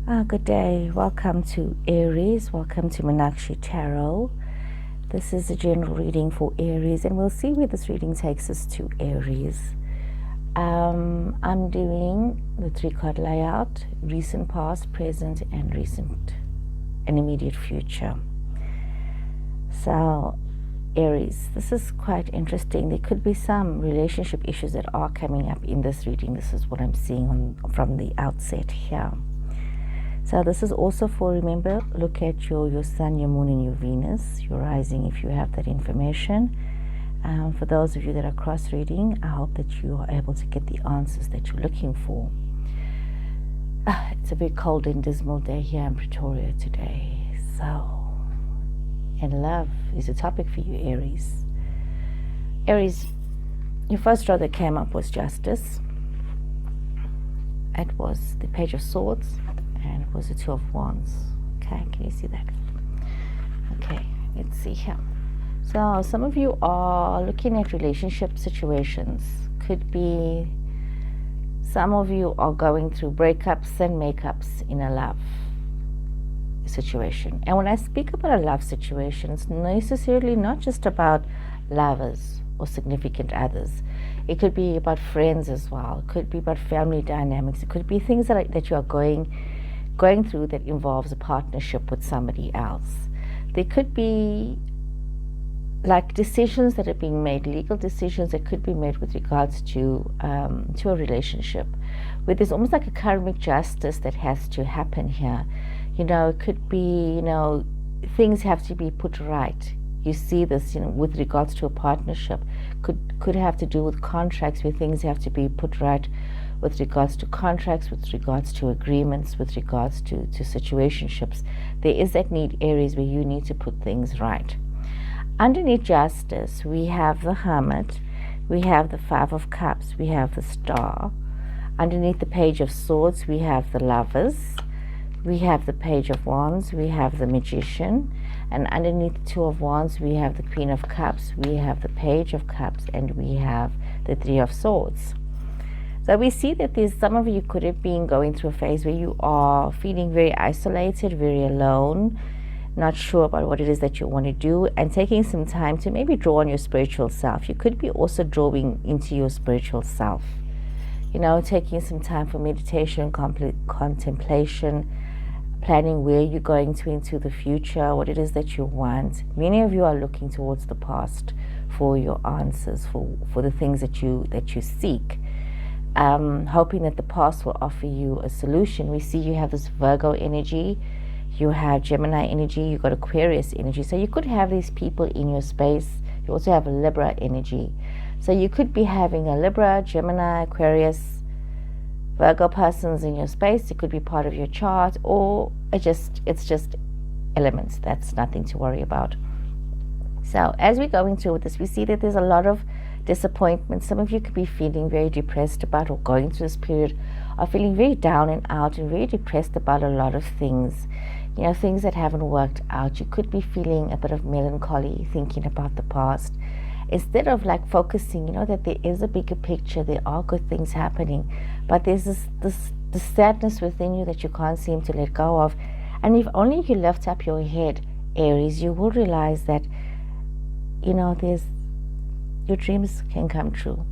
Good day. Welcome to Aries. Welcome to Meenakshi Tarot. This is a general reading for Aries, and we'll see where this reading takes us to Aries. I'm doing the 3-card layout: recent, past, present, and immediate future. So, Aries, this is quite interesting. There could be some relationship issues that are coming up in this reading. This is what I'm seeing from the outset here. So this is also for, remember, look at your sun, your moon, and your Venus, your rising if you have that information. For those of you that are cross-reading, I hope that you are able to get the answers that you're looking for. It's a very cold and dismal day here in Pretoria today. So, and love is a topic for you, Aries. Aries, your first draw that came up was Justice. It was the Page of Swords. And it was the 2 of Wands. Okay, can you see that? Okay, let's see here. So some of you are looking at relationship situations. Could be some of you are going through breakups and makeups in a love situation. And when I speak about a love situation, it's necessarily not just about lovers or significant others. It could be about friends as well. It could be about family dynamics. It could be things that you are going through that involves a partnership with somebody else. There could be like decisions that are being made, legal decisions that could be made with regards to a relationship, where there's almost like a karmic justice that has to happen here. It could be, things have to be put right. You see this, with regards to a partnership. Could have to do with contracts, where things have to be put right with regards to contracts, with regards to agreements, with regards to situationships. There is that need, Aries, where you need to put things right. Underneath Justice, we have the Hermit, we have the 5 of Cups, we have the Star. Underneath the Page of Swords, we have the Lovers, we have the Page of Wands, we have the Magician, and underneath the 2 of Wands, we have the Queen of Cups, we have the Page of Cups, and we have the 3 of Swords. So we see that there's some of you could have been going through a phase where you are feeling very isolated, very alone, not sure about what it is that you want to do, and taking some time to maybe draw on your spiritual self. You could be also drawing into your spiritual self. Taking some time for meditation, contemplation, planning where you're going to into the future, what it is that you want. Many of you are looking towards the past for your answers, for the things that you seek. Hoping that the past will offer you a solution. We see you have this Virgo energy, you have Gemini energy, you got Aquarius energy. So you could have these people in your space. You also have a Libra energy. So you could be having a Libra, Gemini, Aquarius, Virgo persons in your space. It could be part of your chart, or it's just elements. That's nothing to worry about. So as we're going through with this, we see that there's a lot of disappointment. Some of you could be feeling very depressed about, or going through this period of feeling very down and out and very depressed about a lot of things, things that haven't worked out. You could be feeling a bit of melancholy, thinking about the past, instead of like focusing, that there is a bigger picture, there are good things happening, but there's this sadness within you that you can't seem to let go of. And if only you lift up your head, Aries, you will realize that your dreams can come true.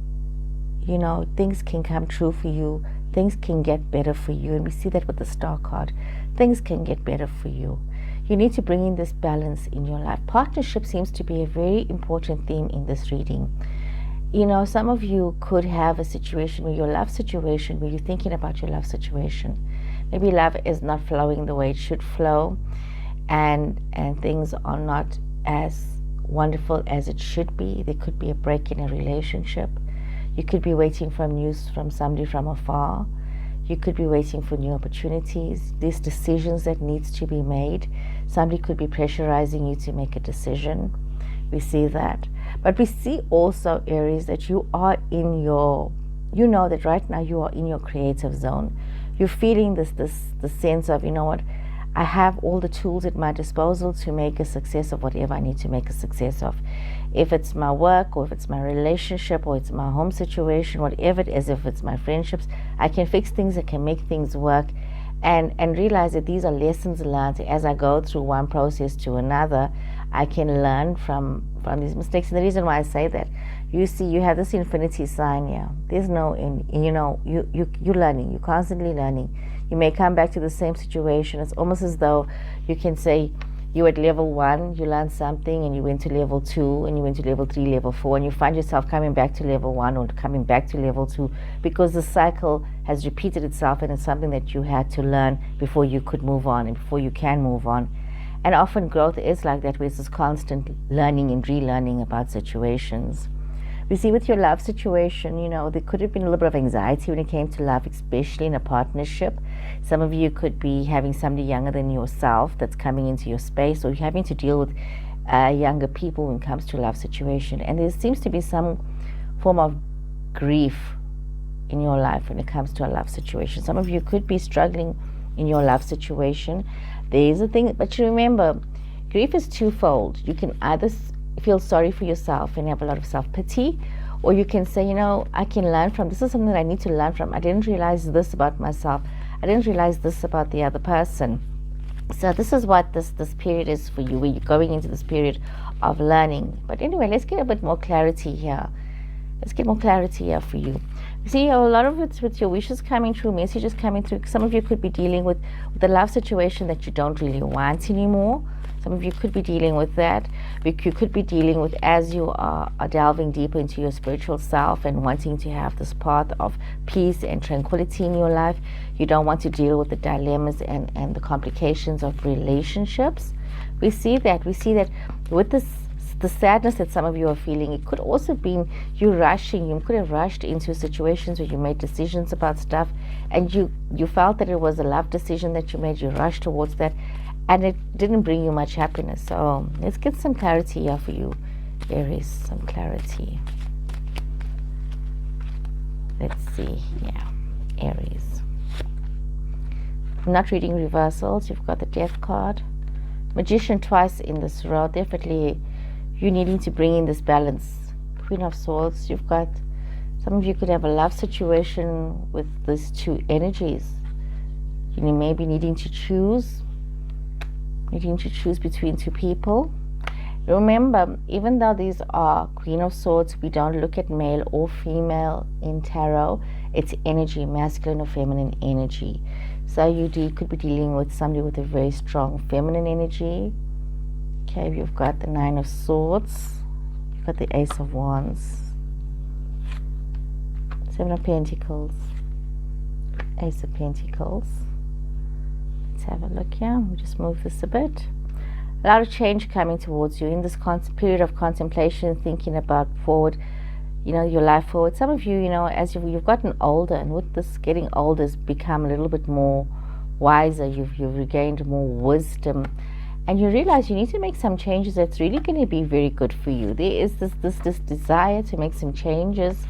Things can come true for you. Things can get better for you. And we see that with the Star card. Things can get better for you. You need to bring in this balance in your life. Partnership seems to be a very important theme in this reading. Some of you could have a situation where you're thinking about your love situation. Maybe love is not flowing the way it should flow, and things are not as wonderful as it should be. There could be a break in a relationship. You could be waiting for news from somebody from afar. You could be waiting for new opportunities. There's decisions that needs to be made. Somebody could be pressurizing you to make a decision. We see that. But we see also, Aries, that you are that right now you are in your creative zone. You're feeling this sense of, I have all the tools at my disposal to make a success of whatever I need to make a success of. If it's my work, or if it's my relationship, or it's my home situation, whatever it is, if it's my friendships, I can fix things, I can make things work. and realize that these are lessons learned. As I go through one process to another, I can learn from these mistakes. And the reason why I say that, you see, you have this infinity sign here. There's no, you're learning. You're constantly learning. You may come back to the same situation. It's almost as though you can say, you at level 1, you learned something, and you went to level 2, and you went to level 3, level 4, and you find yourself coming back to level 1 or coming back to level 2, because the cycle has repeated itself, and it's something that you had to learn before you could move on and before you can move on. And often growth is like that, where it's this constant learning and relearning about situations. We see with your love situation, there could have been a little bit of anxiety when it came to love, especially in a partnership. Some of you could be having somebody younger than yourself that's coming into your space, or you're having to deal with younger people when it comes to a love situation. And there seems to be some form of grief in your life when it comes to a love situation. Some of you could be struggling in your love situation. There's a thing, but you remember, grief is twofold. You can either feel sorry for yourself and have a lot of self-pity, or you can say, I can learn from this. Is something that I need to learn from. I didn't realize this about myself. I didn't realize this about the other person. So this is what this period is for you, where you're going into this period of learning. But anyway, let's get a bit more clarity here. Let's get more clarity here for you. You see, a lot of it's with your wishes coming true, messages coming through. Some of you could be dealing with the love situation that you don't really want anymore. Some of you could be dealing with that. You could be dealing with, as you are delving deeper into your spiritual self and wanting to have this path of peace and tranquility in your life. You don't want to deal with the dilemmas and the complications of relationships. We see that with the sadness that some of you are feeling, it could also be you rushing. You could have rushed into situations where you made decisions about stuff, and you felt that it was a love decision that you made. You rushed towards that, and it didn't bring you much happiness. So let's get some clarity here for you, Aries. Some clarity. Let's see. Yeah, Aries. I'm not reading reversals. You've got the Death card. Magician twice in this row. Definitely you needing to bring in this balance. Queen of Swords. You've got, some of you could have a love situation with these two energies. You may be needing to choose between two people. Remember, even though these are Queen of Swords, we don't look at male or female in tarot. It's energy, masculine or feminine energy. So you could be dealing with somebody with a very strong feminine energy. Okay, you've got the Nine of Swords, you've got the Ace of Wands, Seven of Pentacles, Ace of Pentacles. Let's have a look here. We'll just move this a bit. A lot of change coming towards you in this period of contemplation, thinking about forward, your life forward. Some of you, as you've gotten older, and with this getting older, has become a little bit more wiser. You've regained more wisdom, and you realize you need to make some changes that's really going to be very good for you. There is this desire to make some changes,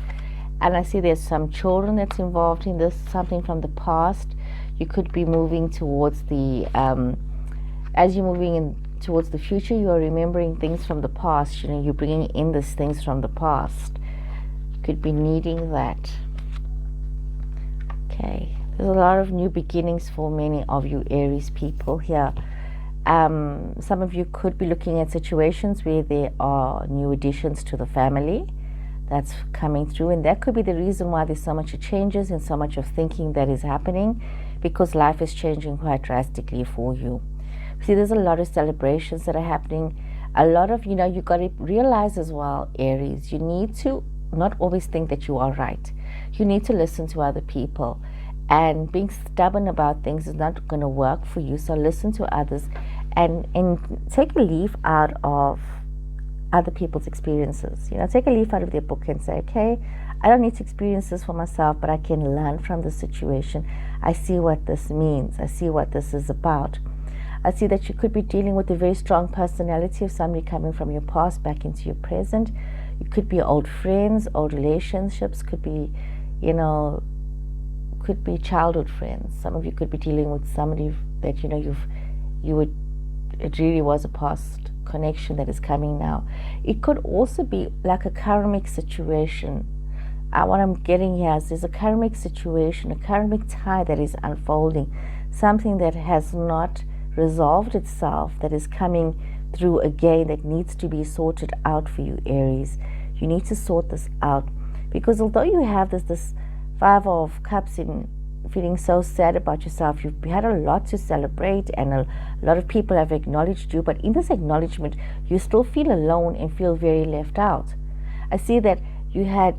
and I see there's some children that's involved in this, something from the past. You could be moving towards as you're moving in towards the future, you are remembering things from the past. You're bringing in these things from the past. You could be needing that. Okay, there's a lot of new beginnings for many of you Aries people here. Some of you could be looking at situations where there are new additions to the family that's coming through, and that could be the reason why there's so much changes and so much of thinking that is happening, because life is changing quite drastically for you. See, there's a lot of celebrations that are happening. A lot of, you got to realize as well, Aries, you need to not always think that you are right. You need to listen to other people. And being stubborn about things is not going to work for you. So listen to others and take a leaf out of other people's experiences. Take a leaf out of their book and say, okay, I don't need to experience this for myself, but I can learn from the situation. I see what this means. I see what this is about. I see that you could be dealing with a very strong personality of somebody coming from your past back into your present. It could be old friends, old relationships, could be, could be childhood friends. Some of you could be dealing with somebody that, it really was a past connection that is coming now. It could also be like a karmic situation. What I'm getting here is there's a karmic situation, a karmic tie that is unfolding. something that has not resolved itself, that is coming through again, that needs to be sorted out for you, Aries. You need to sort this out, because although you have this Five of Cups in feeling so sad about yourself, you've had a lot to celebrate and a lot of people have acknowledged you, but in this acknowledgement you still feel alone and feel very left out. I see that you had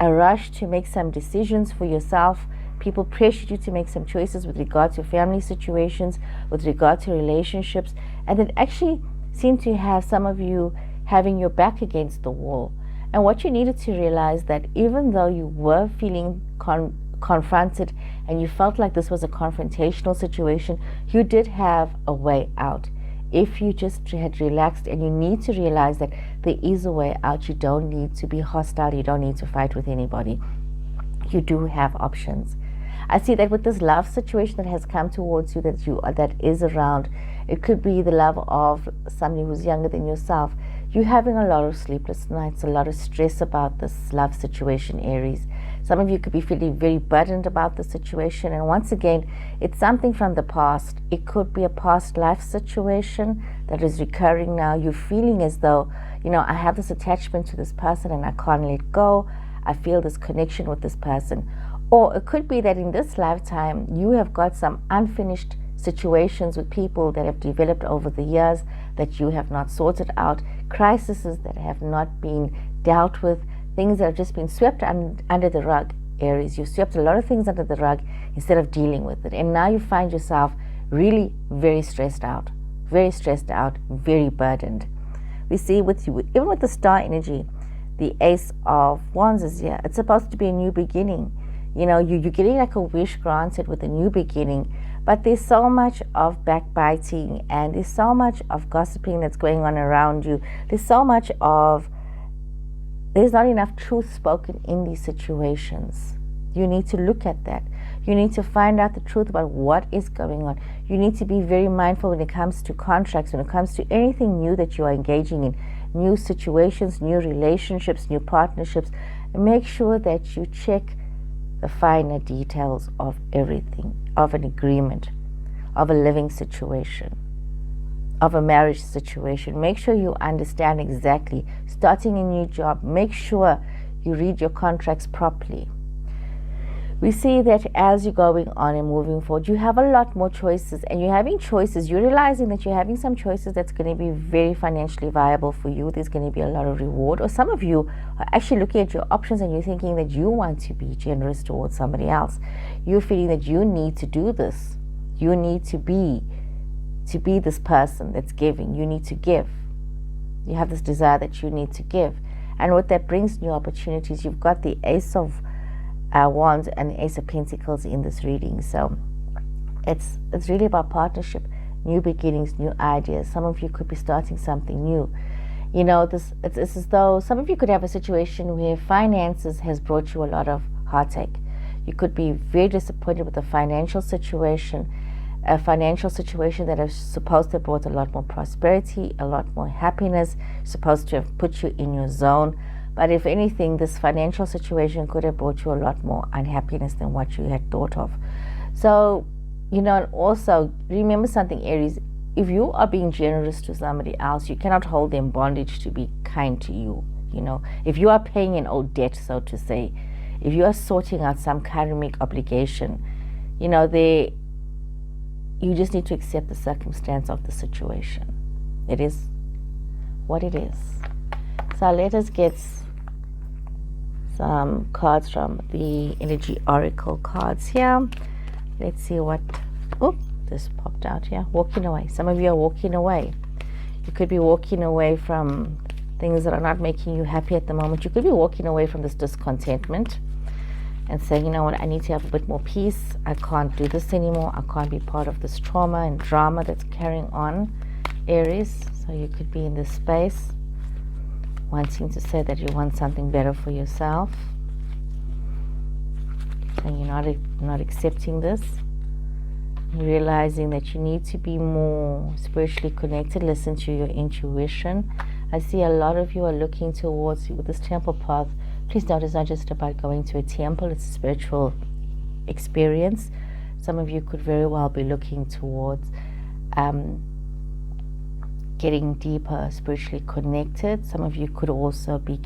a rush to make some decisions for yourself. People pressured you to make some choices with regard to family situations, with regard to relationships, and it actually seemed to have some of you having your back against the wall. And what you needed to realize, that even though you were feeling confronted and you felt like this was a confrontational situation, you did have a way out. If you just had relaxed, and you need to realize that there is a way out. You don't need to be hostile. You don't need to fight with anybody. You do have options. I see that with this love situation that has come towards you, that is around, it could be the love of somebody who's younger than yourself. You're having a lot of sleepless nights, a lot of stress about this love situation, Aries. Some of you could be feeling very burdened about the situation, and once again, it's something from the past. It could be a past life situation that is recurring now. You're feeling as though, I have this attachment to this person and I can't let go. I feel this connection with this person. Or it could be that in this lifetime, you have got some unfinished situations with people that have developed over the years that you have not sorted out, crises that have not been dealt with, things that have just been swept under the rug, Aries. You swept a lot of things under the rug instead of dealing with it. And now you find yourself really very stressed out, very burdened. We see with you, even with the star energy, the Ace of Wands is here. It's supposed to be a new beginning. You're getting like a wish granted with a new beginning, but there's so much of backbiting and there's so much of gossiping that's going on around you. There's not enough truth spoken in these situations. You need to look at that. You need to find out the truth about what is going on. You need to be very mindful when it comes to contracts, when it comes to anything new that you are engaging in, new situations, new relationships, new partnerships. Make sure that you check the finer details of everything, of an agreement, of a living situation, of a marriage situation. Make sure you understand exactly. Starting a new job, make sure you read your contracts properly. We see that as you're going on and moving forward, you have a lot more choices, and you're having choices. You're realizing that you're having some choices that's going to be very financially viable for you. There's going to be a lot of reward. Or some of you are actually looking at your options and you're thinking that you want to be generous towards somebody else. You're feeling that you need to do this. You need to be this person that's giving. You need to give. You have this desire that you need to give. And what that brings new opportunities. You've got the Ace of Wands and the Ace of Pentacles in this reading. So it's really about new beginnings, new ideas. Some of you could be starting something new. It's as though some of you could have a situation where finances has brought you a lot of heartache. You could be very disappointed with a financial situation that is supposed to have brought a lot more prosperity, a lot more happiness, supposed to have put you in your zone. But if anything, this financial situation could have brought you a lot more unhappiness than what you had thought of. So, also remember something, Aries. If you are being generous to somebody else, you cannot hold them bondage to be kind to you. If you are paying an old debt, so to say, if you are sorting out some karmic obligation, you just need to accept the circumstance of the situation. It is what it is. So let us get some cards from the Energy Oracle cards here. Let's see what, this popped out here. Walking away. Some of you are walking away. You could be walking away from things that are not making you happy at the moment. You could be walking away from this discontentment and saying, I need to have a bit more peace. I can't do this anymore. I can't be part of this trauma and drama that's carrying on, Aries. So you could be in this space wanting to say that you want something better for yourself, and you're not accepting this, realizing that you need to be more spiritually connected. Listen to your intuition. I see a lot of you are looking towards with this temple path. Please note, it's not just about going to a temple, it's a spiritual experience. Some of you could very well be looking towards getting deeper spiritually connected. Some of you could also be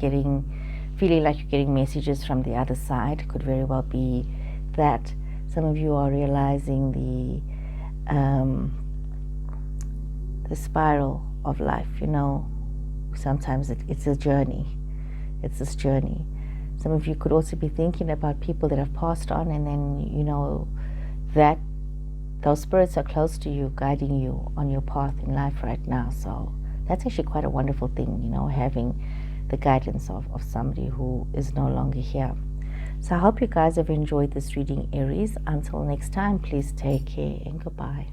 feeling like you're getting messages from the other side. Could very well be that. Some of you are realizing the spiral of life. You know, sometimes it's a journey. It's this journey. Some of you could also be thinking about people that have passed on, and then, you know, that those spirits are close to you, guiding you on your path in life right now. So that's actually quite a wonderful thing, you know, having the guidance of somebody who is no longer here. So I hope you guys have enjoyed this reading, Aries. Until next time, please take care and goodbye.